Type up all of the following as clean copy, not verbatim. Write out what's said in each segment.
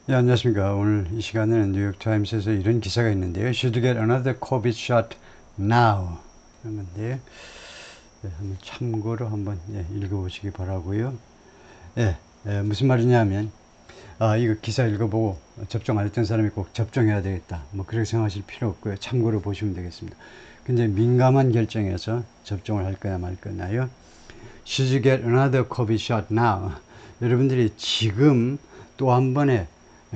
네, 안녕하십니까. 오늘 이 시간에는 뉴욕타임스에서 이런 기사가 있는데요. Should get another COVID shot now. 하는 건데, 한번 참고로 한번 읽어보시기 바라고요. 무슨 말이냐면, 이거 기사 읽어보고 접종 안 했던 사람이 꼭 접종해야 되겠다. 뭐 그렇게 생각하실 필요 없고요. 참고로 보시면 되겠습니다. 근데 민감한 결정에서 접종을 할 거냐 말 거냐요. Should you get another COVID shot now? 여러분들이 지금 또 한 번의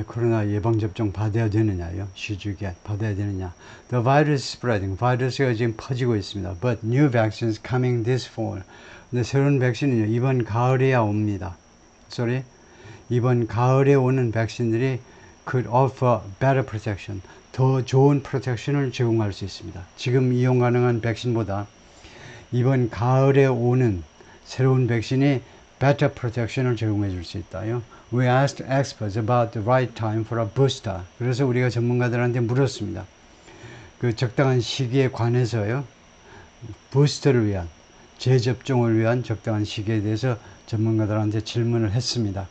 코로나 예방접종 받아야 되느냐요? Should you get 받아야 되느냐? The virus is spreading. 바이러스가 지금 퍼지고 있습니다. But new vaccines coming this fall. 근데 새로운 백신은요, 이번 가을에야 옵니다. Sorry? 이번 가을에 오는 백신들이 could offer better protection. 더 좋은 프로텍션을 제공할 수 있습니다. 지금 이용 가능한 백신보다 이번 가을에 오는 새로운 백신이 better protection을 제공해 줄 수 있다요. We asked experts about the right time for a booster. 그래서 우리가 전문가들한테 물었습니다. 그 적당한 시기에 관해서요. 부스터를 위한, 재접종을 위한 적당한 시기에 대해서 전문가들한테 질문을 했습니다.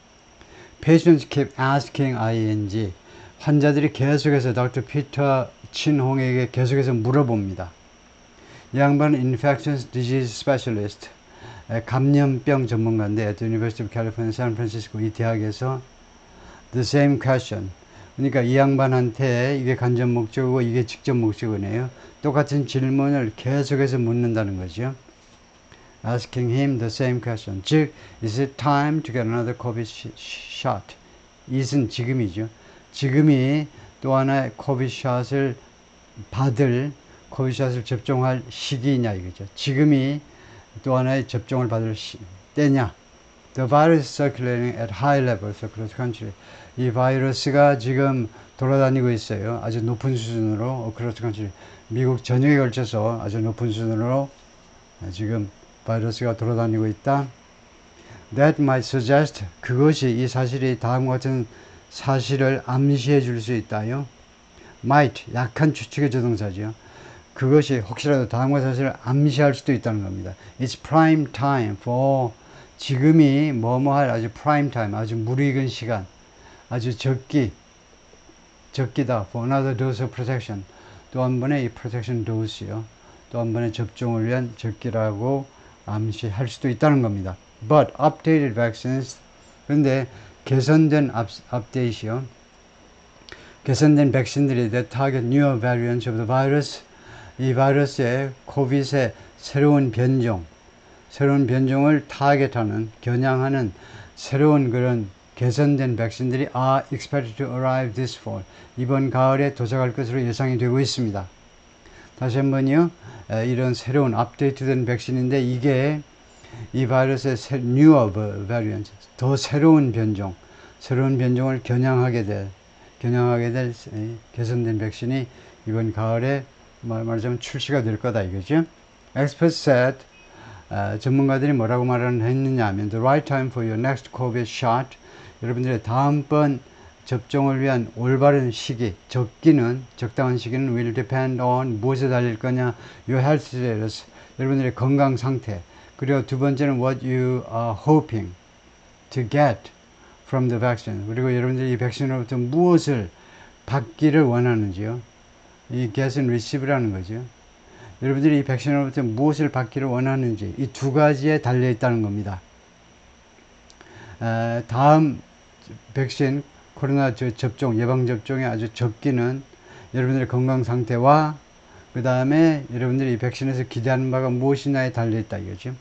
Patients keep asking ING. 환자들이 계속해서 Dr. Peter 친홍에게 계속해서 물어봅니다. 이 양반은 Infectious Disease Specialist, 감염병 전문가인데 at the University of California, San Francisco 이 대학에서 the same question. 그러니까 이 양반한테 이게 간접 목적이고 이게 직접 목적이네요. 똑같은 질문을 계속해서 묻는다는 거죠. Asking him the same question. 즉, is it time to get another COVID shot? it은 지금이죠. 지금이 또 하나의 COVID 샷을 받을 COVID 샷을 접종할 시기냐 이거죠. 지금이 또 하나의 접종을 받을 때냐. The virus is circulating at high levels across the country. 이 바이러스가 지금 돌아다니고 있어요. 아주 높은 수준으로 across the country. 미국 전역에 걸쳐서 아주 높은 수준으로 지금 바이러스가 돌아다니고 있다. That might suggest, 그것이 이 사실이 다음과 같은 사실을 암시해 줄 수 있다요. Might, 약한 추측의 조동사죠. 그것이 혹시라도 다음과 사실을 암시할 수도 있다는 겁니다. It's prime time for, 지금이 뭐뭐할 아주 prime time, 아주 무르익은 시간, 아주 적기다. For another dose of protection. 또 한 번의 이 protection dose요. 또 한 번의 접종을 위한 적기라고 암시할 수도 있다는 겁니다. But updated vaccines, 그런데 개선된 업데이트요. 개선된 백신들이 that target newer variants of the virus, 이 바이러스의 코빗의 새로운 변종을 타겟하는, 겨냥하는 새로운 그런 개선된 백신들이 are expected to arrive this fall. 이번 가을에 도착할 것으로 예상이 되고 있습니다. 다시 한번요. 이런 새로운 업데이트된 백신인데 이게 이 바이러스의 newer variant, 더 새로운 변종을 겨냥하게 될 개선된 백신이 이번 가을에 말하자면 출시가 될 거다 이거죠. Experts said, 전문가들이 뭐라고 했느냐 하면 the right time for your next COVID shot, 여러분들의 다음번 접종을 위한 올바른 시기, 적당한 시기는 will depend on 무엇에 달릴 거냐, your health status, 여러분들의 건강 상태, 그리고 두 번째는 what you are hoping to get from the vaccine, 그리고 여러분들이 이 백신으로부터 무엇을 받기를 원하는지요. 이 get and receive라는 거죠. 여러분들이 이 백신으로부터 무엇을 받기를 원하는지 이 두 가지에 달려 있다는 겁니다. 다음 백신 코로나 접종, 예방접종의 아주 적기는 여러분들의 건강 상태와 그 다음에 여러분들이 이 백신에서 기대하는 바가 무엇이냐에 달려 있다 이거죠.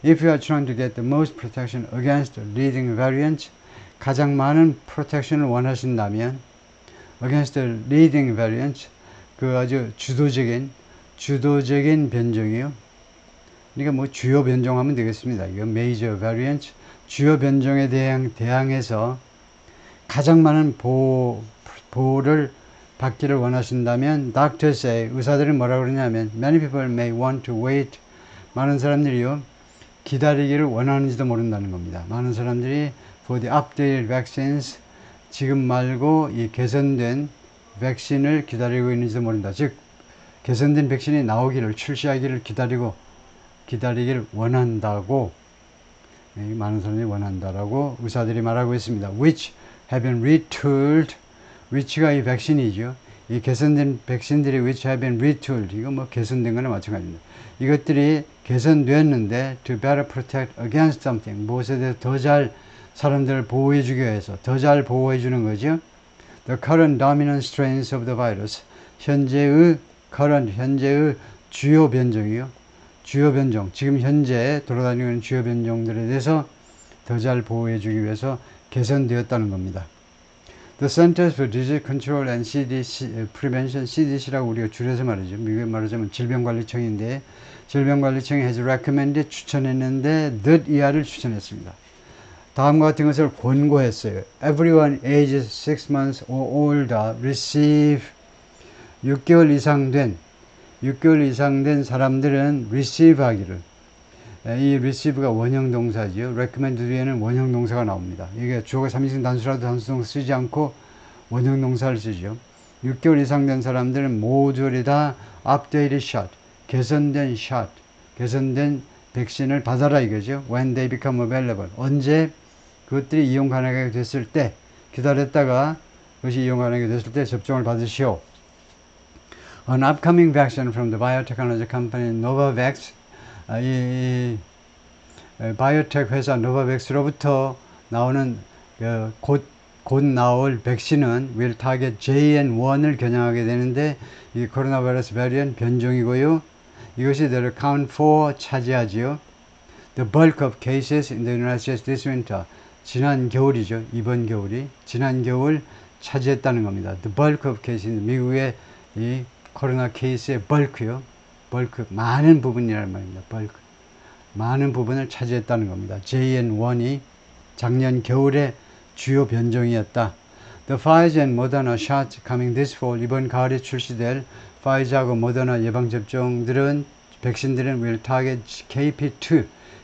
If you are trying to get the most protection against leading variants, 가장 많은 프로텍션을 원하신다면 against the leading variants, 그 아주 주도적인 변종이요. 그러니까 뭐 주요 변종하면 되겠습니다. 이거 major variants, 주요 변종에 대항해서 가장 많은 보호를 받기를 원하신다면 doctors say, 의사들이 뭐라 그러냐면 many people may want to wait, 많은 사람들이요 기다리기를 원하는지도 모른다는 겁니다. 많은 사람들이 for the updated vaccines, 지금 말고 이 개선된 백신을 기다리고 있는지도 모른다. 즉 개선된 백신이 나오기를, 출시하기를 기다리기를 원한다고, 많은 사람들이 원한다라고 의사들이 말하고 있습니다. Which have been retooled. which가 이 백신이죠. 이 개선된 백신들이 which have been retooled. 이거 뭐 개선된 거나 마찬가지입니다. 이것들이 개선되었는데 to better protect against something. 무엇에 대해서 더 잘 사람들을 보호해주기 위해서 더 잘 보호해주는 거죠. The current dominant strains of the virus. 현재의 주요 변종이요. 주요 변종. 지금 현재 돌아다니고 있는 주요 변종들에 대해서 더 잘 보호해주기 위해서 개선되었다는 겁니다. The Centers for Disease Control and Prevention, CDC라고 우리가 줄여서 말이죠. 미국에 말하자면 질병관리청인데, 질병관리청이 has recommended 추천했는데, that 이하를 추천했습니다. 다음과 같은 것을 권고했어요. Everyone ages 6 months or older receive 6개월 이상 된 사람들은 receive 하기를. 이 receive가 원형 동사죠. recommend 뒤에는 원형 동사가 나옵니다. 이게 주어가 3인칭 단수라도 단수 동사 쓰지 않고 원형 동사를 쓰죠. 6개월 이상 된 사람들은 모두를 다 updated shot, 개선된 백신을 받아라 이거죠. When they become available. 언제 그것들이 이용 가능하게 됐을 때, 기다렸다가 그것이 이용 가능하게 됐을 때 접종을 받으시오. An upcoming vaccine from the biotechnology company Novavax. 이 바이오텍 회사 노바백스로부터 나오는 곧 나올 백신은 will target JN1을 겨냥하게 되는데 이 코로나 바이러스 베리언트 변종이고요. 이것이 the account for 차지하지요. The bulk of cases in the United States this winter. 지난 겨울이죠. 이번 겨울이 지난 겨울 차지했다는 겁니다. The bulk of cases. 미국의 이 코로나 케이스의 bulk요. 벌크, 많은 부분이라는 말입니다. 벌크. 많은 부분을 차지했다는 겁니다. JN1이 작년 겨울에 주요 변종이었다. The Pfizer and Moderna shots coming this fall. 이번 가을에 출시될 파이자하고 모더나 예방접종들은, 백신들은 will target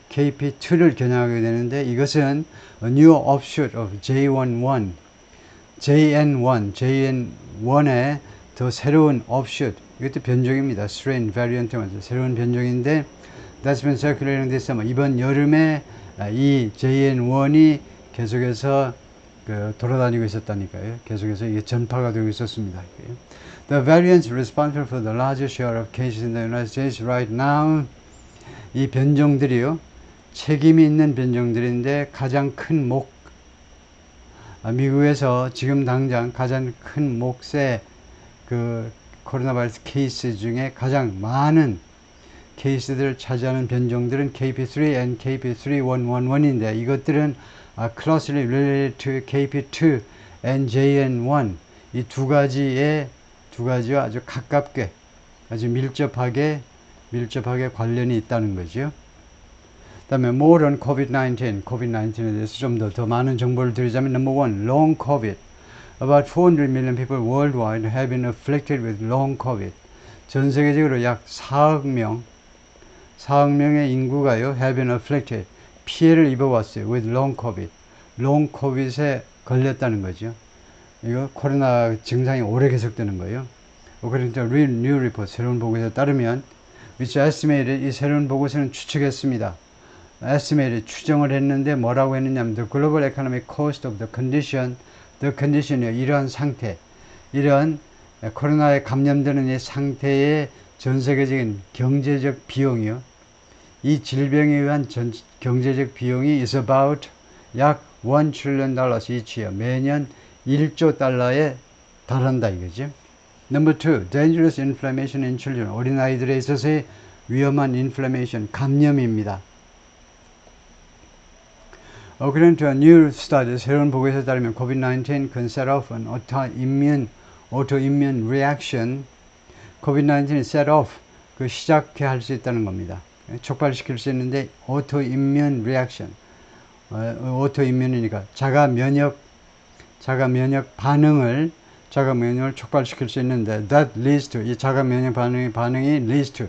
KP2를 겨냥하게 되는데 이것은 a new offshoot of JN1의 더 새로운 offshoot. 이것도 변종입니다. strain, variant, 새로운 변종인데 that's been circulating this summer. 이번 여름에 이 JN1이 계속해서 돌아다니고 있었다니까요. 계속해서 이게 전파가 되고 있었습니다. The variants responsible for the largest share of cases in the United States right now. 이 변종들이요. 책임이 있는 변종들인데 가장 큰 미국에서 지금 당장 가장 큰 몫의 코로나 바이러스 케이스 중에 가장 많은 케이스들을 차지하는 변종들은 KP3 and KP3111인데 이것들은 closely related to KP2 and JN1 이 두 가지와 아주 가깝게 아주 밀접하게 관련이 있다는 거죠. 그 다음에 more on COVID-19에 대해서 좀 더 많은 정보를 드리자면 number one, long COVID. About 400 million people worldwide have been afflicted with long COVID. 전 세계적으로 약 4억 명의 인구가요, have been afflicted. 피해를 입어왔어요. with long COVID. long COVID에 걸렸다는 거죠. 이거 코로나 증상이 오래 계속되는 거예요. According to a new report, 새로운 보고서에 따르면, which estimated, 이 새로운 보고서는 추측했습니다. estimated, 추정을 했는데 뭐라고 했느냐면, the global economic cost of the condition이요. 이러한 상태, 이런 코로나에 감염되는 이 상태의 전 세계적인 경제적 비용이요. 이 질병에 의한 경제적 비용이 is about 약 $1 trillion each요. 매년 1조 달러에 달한다 이거죠. Number two, dangerous inflammation in children. 어린아이들에 있어서의 위험한 inflammation, 감염입니다. According to a new study, 새로운 보고서에 따르면 COVID-19 can set off an autoimmune reaction. COVID-19이 set off, 시작해 할 수 있다는 겁니다. 촉발시킬 수 있는데 autoimmune reaction. autoimmune이니까 자가 면역 반응을 촉발시킬 수 있는데 that leads to, 이 자가 면역 반응이 leads to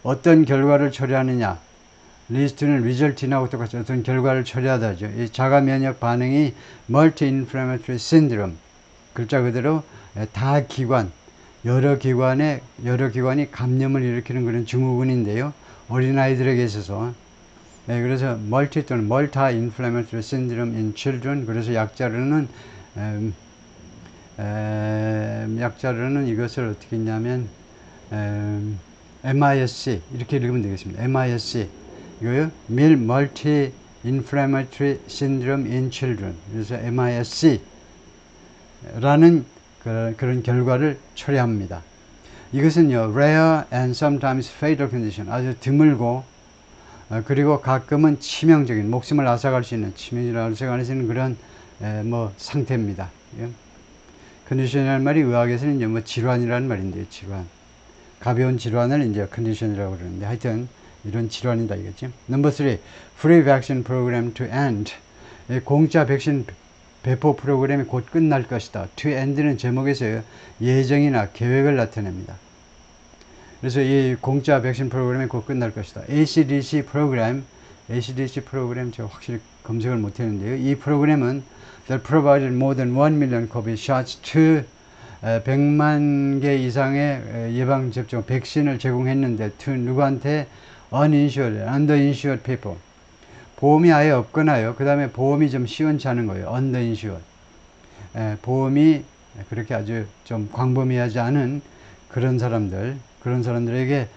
어떤 결과를 초래하느냐. 리스트는 result이나고 똑같이 어떤 결과를 초래하다죠. 이 자가 면역 반응이 multi-inflammatory syndrome. 글자 그대로 여러 기관이 감염을 일으키는 그런 증후군인데요. 어린아이들에게 있어서 그래서 multi 또는 multi-inflammatory syndrome in children. 그래서 약자로는 이것을 어떻게 했냐면 MISC 이렇게 읽으면 되겠습니다. MISC 이거요. Multi-inflammatory syndrome in children. 그래서 MISC 라는 그런 결과를 초래합니다. 이것은요, rare and sometimes fatal condition, 아주 드물고, 그리고 가끔은 치명적인, 목숨을 앗아갈 수 있는, 그런, 상태입니다. 예? 컨디션이라는 말이 의학에서는 이제 질환이라는 말인데요, 질환. 가벼운 질환을 이제 컨디션이라고 그러는데, 하여튼, 이런 질환이다, 이거죠. Number 3, free vaccine program to end. 공짜 백신 배포 프로그램이 곧 끝날 것이다. To end는 제목에서 예정이나 계획을 나타냅니다. 그래서 이 공짜 백신 프로그램이 곧 끝날 것이다. ACDC 프로그램 제가 확실히 검색을 못했는데요. 이 프로그램은 that provided more than 1 million COVID shots to 100만 개 이상의 예방접종 백신을 제공했는데 to 누구한테 uninsured, underinsured people. 보험이 아예 없거나요. 그 다음에 보험이 좀 시원치 않은 거예요. underinsured. 보험이 그렇게 아주 좀 광범위하지 않은 그런 사람들에게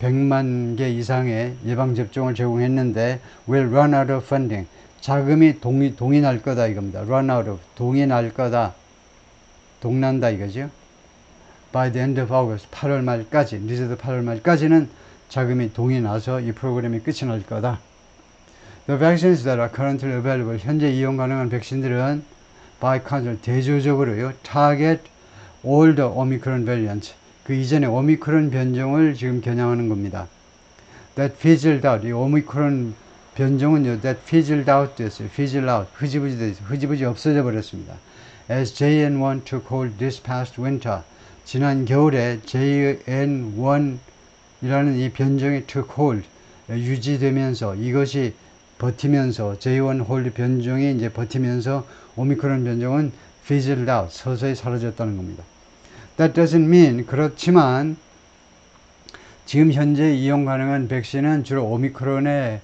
100만 개 이상의 예방접종을 제공했는데 will run out of funding. 자금이 동이 날 거다 이겁니다. run out of, 동이 날 거다. 동난다 이거죠. by the end of August, 8월 말까지, 늦어도 8월 말까지는 자금이 동이 나서 이 프로그램이 끝이 날 거다. The vaccines that are currently available, 현재 이용 가능한 백신들은 by country, 대조적으로요, target all the Omicron variants, 그 이전에 오미크론 변종을 지금 겨냥하는 겁니다. That fizzled out, 이 오미크론 변종은요, that fizzled out 됐어요. fizzled out, 흐지부지 없어져 버렸습니다. As JN1 took hold this past winter, 지난 겨울에 JN1이라는 이 변종이 took hold, 유지되면서 이것이 버티면서 J1 홀드 변종이 이제 버티면서 오미크론 변종은 fizzled out, 서서히 사라졌다는 겁니다. That doesn't mean, 그렇지만 지금 현재 이용 가능한 백신은 주로 오미크론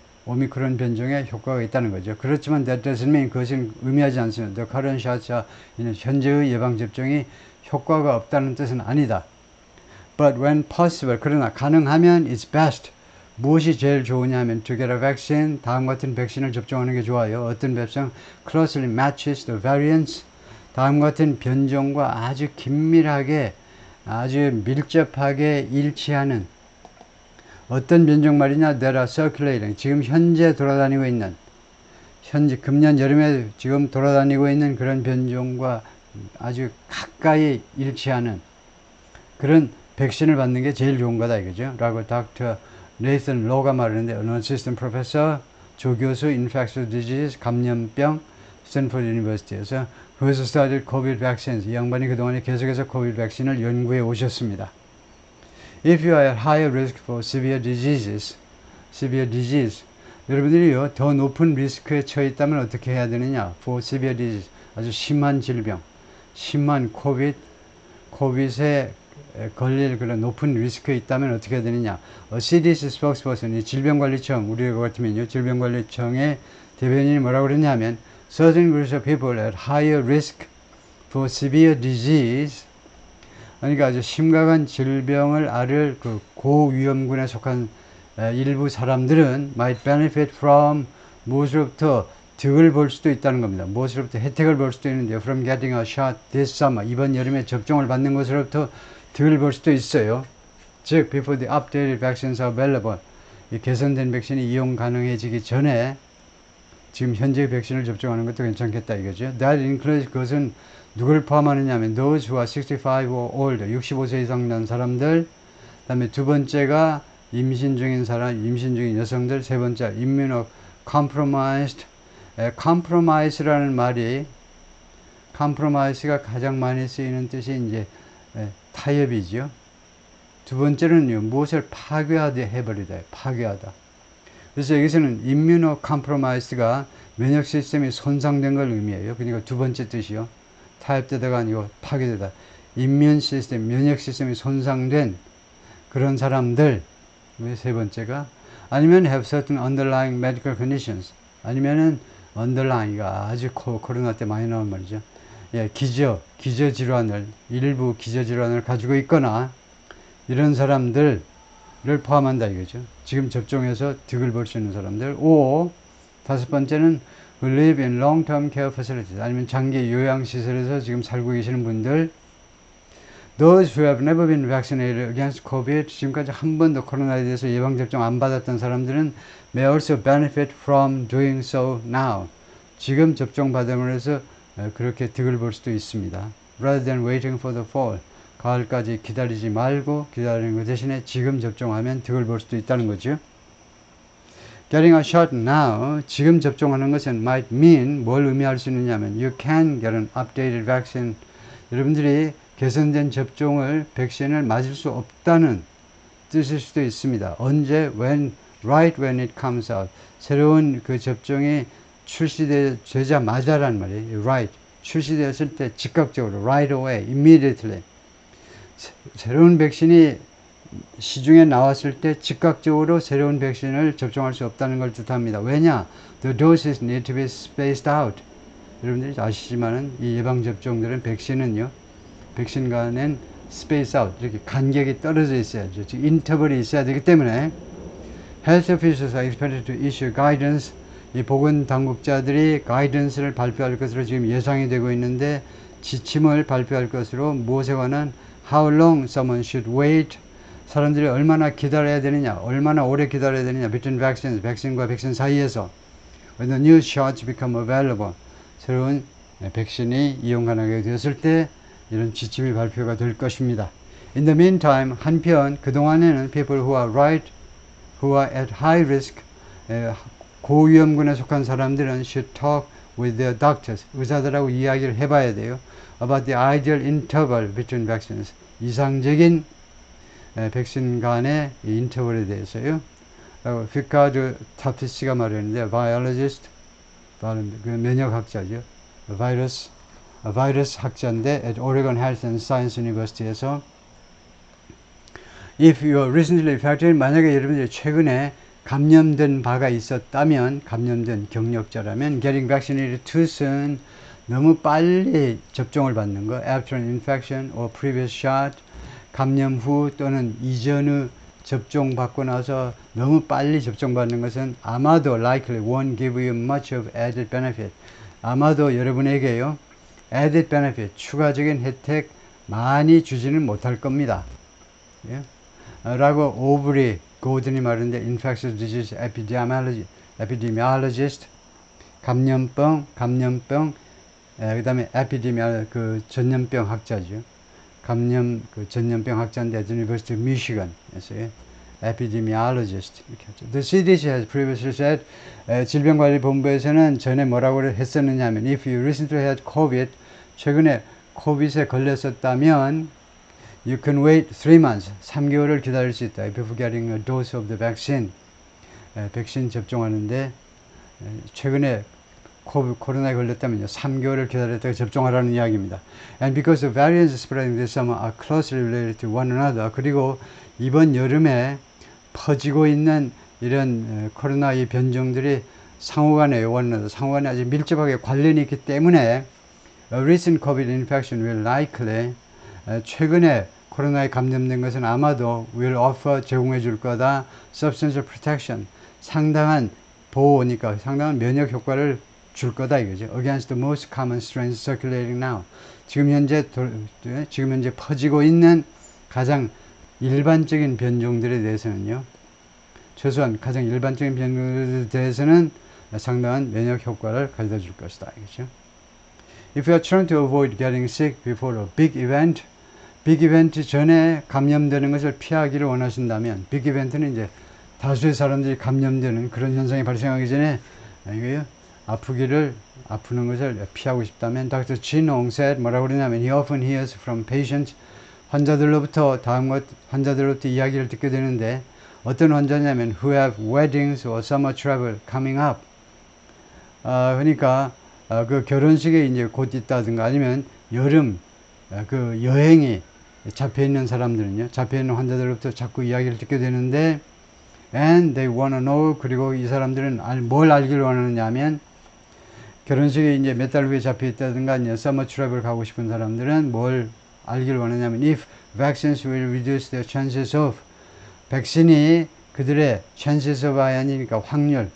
변종에 효과가 있다는 거죠. 그렇지만 that doesn't mean, 그것은 의미하지 않습니다. The current shots, 현재의 예방접종이 효과가 없다는 뜻은 아니다. But when possible, 그러나 가능하면 it's best. 무엇이 제일 좋으냐 하면 to get a vaccine, 다음 같은 백신을 접종하는 게 좋아요. 어떤 백신? Closely matches the variants, 다음 같은 변종과 아주 긴밀하게, 아주 밀접하게 일치하는 어떤 변종 말이냐? That are circulating, 지금 현재 돌아다니고 있는, 금년 여름에 지금 돌아다니고 있는 그런 변종과 아주 가까이 일치하는 그런 백신을 받는 게 제일 좋은 거다 이거죠. 라고 닥터 네이슨 로가 말하는데, 어시스턴트 프로페서, 조교수, infectious disease, 감염병, 스탠포드 유니버시티에서 who has studied COVID vaccines, 이 양반이 그동안에 계속해서 COVID 백신을 연구해 오셨습니다. If you are at higher risk for severe disease, 여러분들이요, 더 높은 리스크에 처해 있다면 어떻게 해야 되느냐? For severe disease, 아주 심한 질병, 심한 코빗에 걸릴 그런 높은 리스크에 있다면 어떻게 해야 되느냐? CDC spokesperson, 이 질병관리청, 우리 같으면요, 질병관리청의 대변인이 뭐라고 그러냐면, certain groups of people at higher risk for severe disease, 그러니까 아주 심각한 질병을 앓을 그 고위험군에 속한 일부 사람들은 might benefit from, 무엇으로부터 득을 볼 수도 있다는 겁니다. 무엇으로부터 혜택을 볼 수도 있는데, from getting a shot this summer, 이번 여름에 접종을 받는 것으로부터 득을 볼 수도 있어요. 즉, before the updated vaccines are available, 이 개선된 백신이 이용 가능해지기 전에 지금 현재 백신을 접종하는 것도 괜찮겠다 이거죠. That includes, 그것은 누굴 포함하느냐 하면 those who are 65 or older, 65세 이상 난 사람들. 그 다음에 두 번째가 임신 중인 여성들. 세 번째 immunocompromised. compromise라는 말이, compromise가 가장 많이 쓰이는 뜻이 이제 타협이죠. 두 번째는요, 무엇을 파괴하게 해버리다, 파괴하다. 그래서 여기서는 immunocompromised가 면역 시스템이 손상된 걸 의미해요. 그러니까 두 번째 뜻이요. 타협되다가 아니고 파괴되다. 이뮨 시스템, 면역 시스템이 손상된 그런 사람들. 세 번째가 아니면 have certain underlying medical conditions. 아니면은 underlying가 아주 코로나 때 많이 나온 말이죠. 예, 기저 질환을, 일부 기저 질환을 가지고 있거나 이런 사람들을 포함한다 이거죠. 지금 접종해서 득을 볼 수 있는 사람들. 5. 다섯 번째는 who live in long-term care facilities. 아니면 장기 요양시설에서 지금 살고 계시는 분들. Those who have never been vaccinated against COVID, 지금까지 한 번도 코로나에 대해서 예방접종 안 받았던 사람들은 may also benefit from doing so now. 지금 접종 받음으로 해서 그렇게 득을 볼 수도 있습니다. Rather than waiting for the fall. 가을까지 기다리지 말고 기다리는 것 대신에 지금 접종하면 득을 볼 수도 있다는 거죠. Getting a shot now, 지금 접종하는 것은 might mean 뭘 의미할 수 있느냐면 you can get an updated vaccine. 여러분들이 개선된 접종을 백신을 맞을 수 없다는 뜻일 수도 있습니다. 언제? Right when it comes out. 새로운 그 접종이 출시되자마자란 말이에요. Right. 출시되었을 때 즉각적으로 right away, immediately. 새로운 백신이 시중에 나왔을 때 즉각적으로 새로운 백신을 접종할 수 없다는 걸 뜻합니다. 왜냐? The doses need to be spaced out. 여러분들이 아시지만은 이 예방접종들은 백신 간엔 space out, 이렇게 간격이 떨어져 있어야죠. 즉, 인터벌이 있어야 되기 때문에 health officials are expected to issue guidance. 이 보건 당국자들이 가이던스를 발표할 것으로 지금 예상이 되고 있는데 지침을 발표할 것으로 무엇에 관한 how long someone should wait. 사람들이 얼마나 기다려야 되느냐, 얼마나 오래 기다려야 되느냐, between vaccines, 백신과 백신 사이에서 when the new shots become available. 새로운 백신이 이용 가능하게 되었을 때 이런 지침이 발표가 될 것입니다. In the meantime, 한편 그동안에는 people who are at high risk, 고위험군에 속한 사람들은 should talk with their doctors. 의사들하고 이야기를 해봐야 돼요. About the ideal interval between vaccines. 이상적인 백신 간의 인터벌에 대해서요. 피카드 타피스가 말했는데 biologist, 그 면역학자죠. 바이러스 학자인데 at Oregon Health and Science University에서 if you are recently infected, 만약에 여러분들이 최근에 감염된 바가 있었다면, 감염된 경력자라면 getting vaccinated too soon, 너무 빨리 접종을 받는 거, after an infection or previous shot, 감염 후 또는 이전의 접종 받고 나서 너무 빨리 접종 받는 것은 아마도 likely won't give you much of added benefit. 아마도 여러분에게요, added benefit, 추가적인 혜택 많이 주지는 못할 겁니다. 예? 라고 오브리 고든이 말하는데 infectious disease epidemiologist, 감염병, 그 다음에 epidemiologist, 그 전염병 학자죠. 전염병 학자인데 University of Michigan에서의 epidemiologist 이렇게 하죠. The CDC has previously said, 질병관리본부에서는 전에 뭐라고 했었느냐면 if you recently had COVID, 최근에 코빗에 걸렸었다면 you can wait 3 months, 3개월을 기다릴 수 있다. Before getting a dose of the vaccine. 백신 접종하는데 최근에 코로나에 걸렸다면요, 3개월을 기다렸다가 접종하라는 이야기입니다. And because the variants spreading this summer are closely related to one another. 그리고 이번 여름에 퍼지고 있는 이런 코로나 이 변종들이 상호간에 아주 밀접하게 관련이 있기 때문에 a recent COVID infection will likely, 최근에 코로나에 감염된 것은 아마도 will offer, 제공해 줄 거다, substantial protection, 상당한 보호니까 상당한 면역 효과를 줄 거다 이거죠. Against the most common strains circulating now. 지금 현재 퍼지고 있는 가장 일반적인 변종들에 대해서는요, 최소한 가장 일반적인 변종들에 대해서는 상당한 면역 효과를 가져다 줄 것이다 이거죠. If you are trying to avoid getting sick before a big event 전에 감염되는 것을 피하기를 원하신다면, big event는 이제 다수의 사람들이 감염되는 그런 현상이 발생하기 전에 이거요, 아프는 것을 피하고 싶다면, Dr. Chin Hong said, 뭐라고 그러냐면, he often hears from patients, 환자들로부터 이야기를 듣게 되는데, 어떤 환자냐면, who have weddings or summer travel coming up. 그러니까, 그 결혼식에 이제 곧 있다든가, 아니면 여름, 그 여행이 잡혀있는 사람들은요, 잡혀있는 환자들로부터 자꾸 이야기를 듣게 되는데, And they wanna know. 그리고 이 사람들은 뭘 알기를 원하느냐면 결혼식에 이제 몇 달 후에 잡혀 있다든가 이제 서머 트래블 가고 싶은 사람들은 뭘 알기를 원하냐면 if vaccines will reduce their chances of 백신이 그들의 chances of 아니니까 확률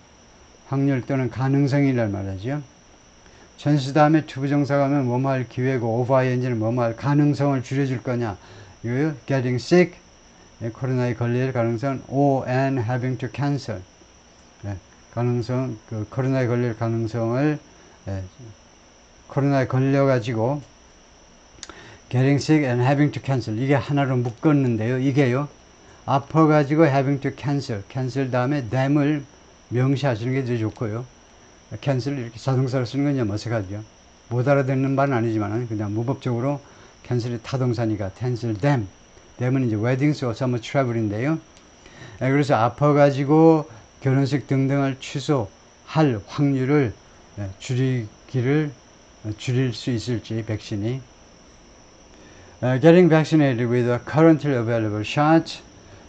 또는 가능성이란 말이죠. chances 다음에 to 부정사가 하면 뭐뭐 할 기회고 of ing는 뭐뭐 할 가능성을 줄여줄 거냐. 이거요. getting sick 코로나에 걸릴 가능성 or and having to cancel 가능성 코로나에 걸릴 가능성을 코로나에 걸려가지고 getting sick and having to cancel 이게 하나로 묶었는데요. 이게요. 아파가지고 having to cancel 다음에 tham을 명시하시는 게 더 좋고요. cancel 이렇게 자동사로 쓰는 건 좀 어색하죠. 못 알아듣는 바는 아니지만 그냥 무법적으로 cancel이 타동사니까 cancel them. them은 이제 weddings or summer travel인데요. 그래서 아파가지고 결혼식 등등을 취소할 확률을 줄일 수 있을지 백신이 getting vaccinated with a currently available shot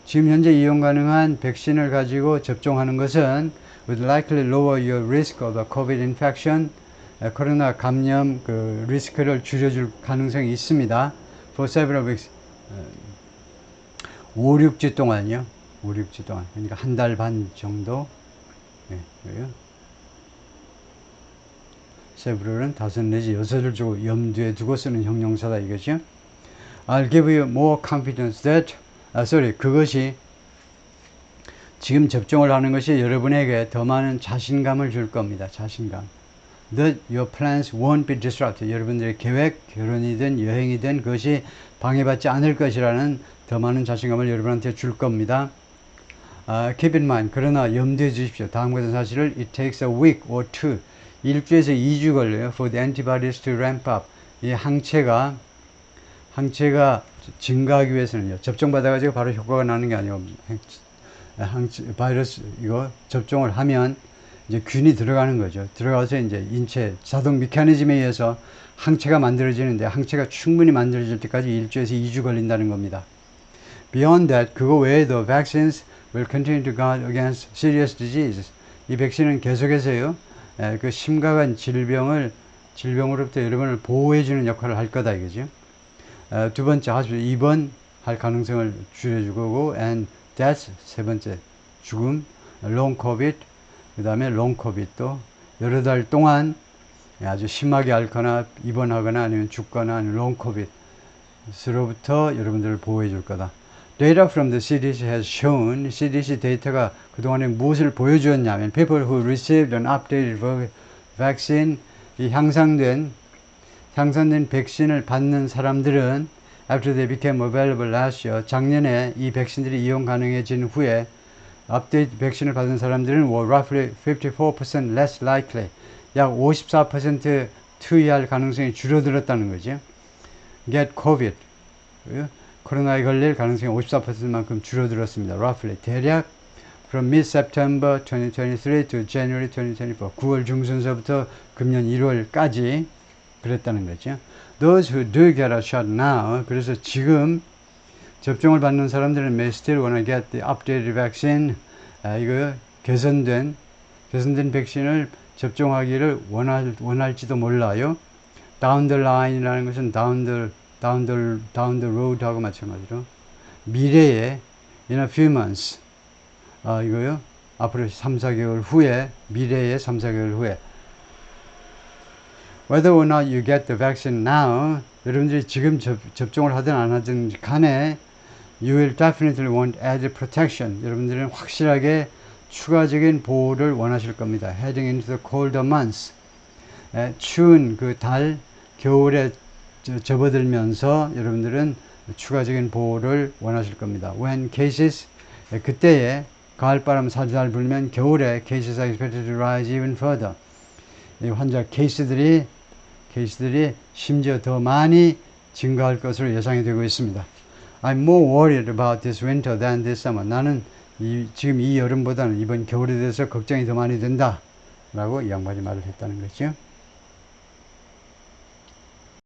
지금 현재 이용 가능한 백신을 가지고 접종하는 것은 would likely lower your risk of a COVID infection 코로나 감염 그 리스크를 줄여줄 가능성이 있습니다. for several weeks 5-6주 동안요. 5-6주 동안 그러니까 한 달 반 정도 several은 5 내지 6을 주고 염두에 두고 쓰는 형용사다 이거죠. I'll give you more confidence that 그것이 지금 접종을 하는 것이 여러분에게 더 많은 자신감을 줄 겁니다. 자신감. That your plans won't be disrupted. 여러분들의 계획, 결혼이든 여행이든 그것이 방해받지 않을 것이라는 더 많은 자신감을 여러분한테 줄 겁니다. Keep in mind. 그러나 염두에 주십시오. 다음 같은 사실을 It takes a week or two. 일주에서 2주 걸려요. For the antibodies to ramp up. 이 항체가 증가하기 위해서는요. 접종받아가지고 바로 효과가 나는 게 아니고 바이러스 이거 접종을 하면 이제 균이 들어가는 거죠. 들어가서 이제 인체 자동 메커니즘에 의해서 항체가 만들어지는데 항체가 충분히 만들어질 때까지 1주에서 2주 걸린다는 겁니다. Beyond that, 그거 외에도 vaccines will continue to guard against serious diseases. 이 백신은 계속해서요. 그 심각한 질병으로부터 여러분을 보호해주는 역할을 할 거다 이거죠. 두 번째, 입원할 가능성을 줄여줄 거고, and death, 세 번째, 죽음, long covid, 그 다음에 long covid도 여러 달 동안 아주 심하게 앓거나 입원하거나 아니면 죽거나 아니면 long covid으로부터 여러분들을 보호해 줄 거다. Data from the CDC has shown, CDC 데이터가 그동안에 무엇을 보여주었냐면, people who received an updated vaccine, 이 향상된 백신을 받는 사람들은 after they became available last year, 작년에 이 백신들이 이용 가능해진 후에 업데이트 백신을 받은 사람들은 were roughly 54% less likely, 약 54% 투여할 가능성이 줄어들었다는 거죠. get COVID, 코로나에 걸릴 가능성이 54%만큼 줄어들었습니다. roughly, 대략 from mid-September 2023 to January 2024, 9월 중순서부터 금년 1월까지 그랬다는 거죠. Those who do get a shot now, 그래서 지금 접종을 받는 사람들은 may still wanna get the updated vaccine. 이거 개선된 백신을 접종하기를 원할지도 몰라요. Down the line이라는 것은 down the road하고 마찬가지로 미래에 in a few months. 이거요. 앞으로 3-4개월 후에 미래에 3-4개월 후에. Whether or not you get the vaccine now, 여러분들이 지금 접종을 하든 안 하든 간에 you will definitely want added protection. 여러분들은 확실하게 추가적인 보호를 원하실 겁니다. Heading into the colder months. 추운 그 달, 겨울에 접어들면서 여러분들은 추가적인 보호를 원하실 겁니다. When cases, 그때에 가을바람 살살 불면 겨울에 cases are expected to rise even further. 이 환자 케이스들이 심지어 더 많이 증가할 것으로 예상이 되고 있습니다. I'm more worried about this winter than this summer. 나는 지금 이 여름보다는 이번 겨울에 대해서 걱정이 더 많이 된다. 라고 이 양반이 말을 했다는 거죠.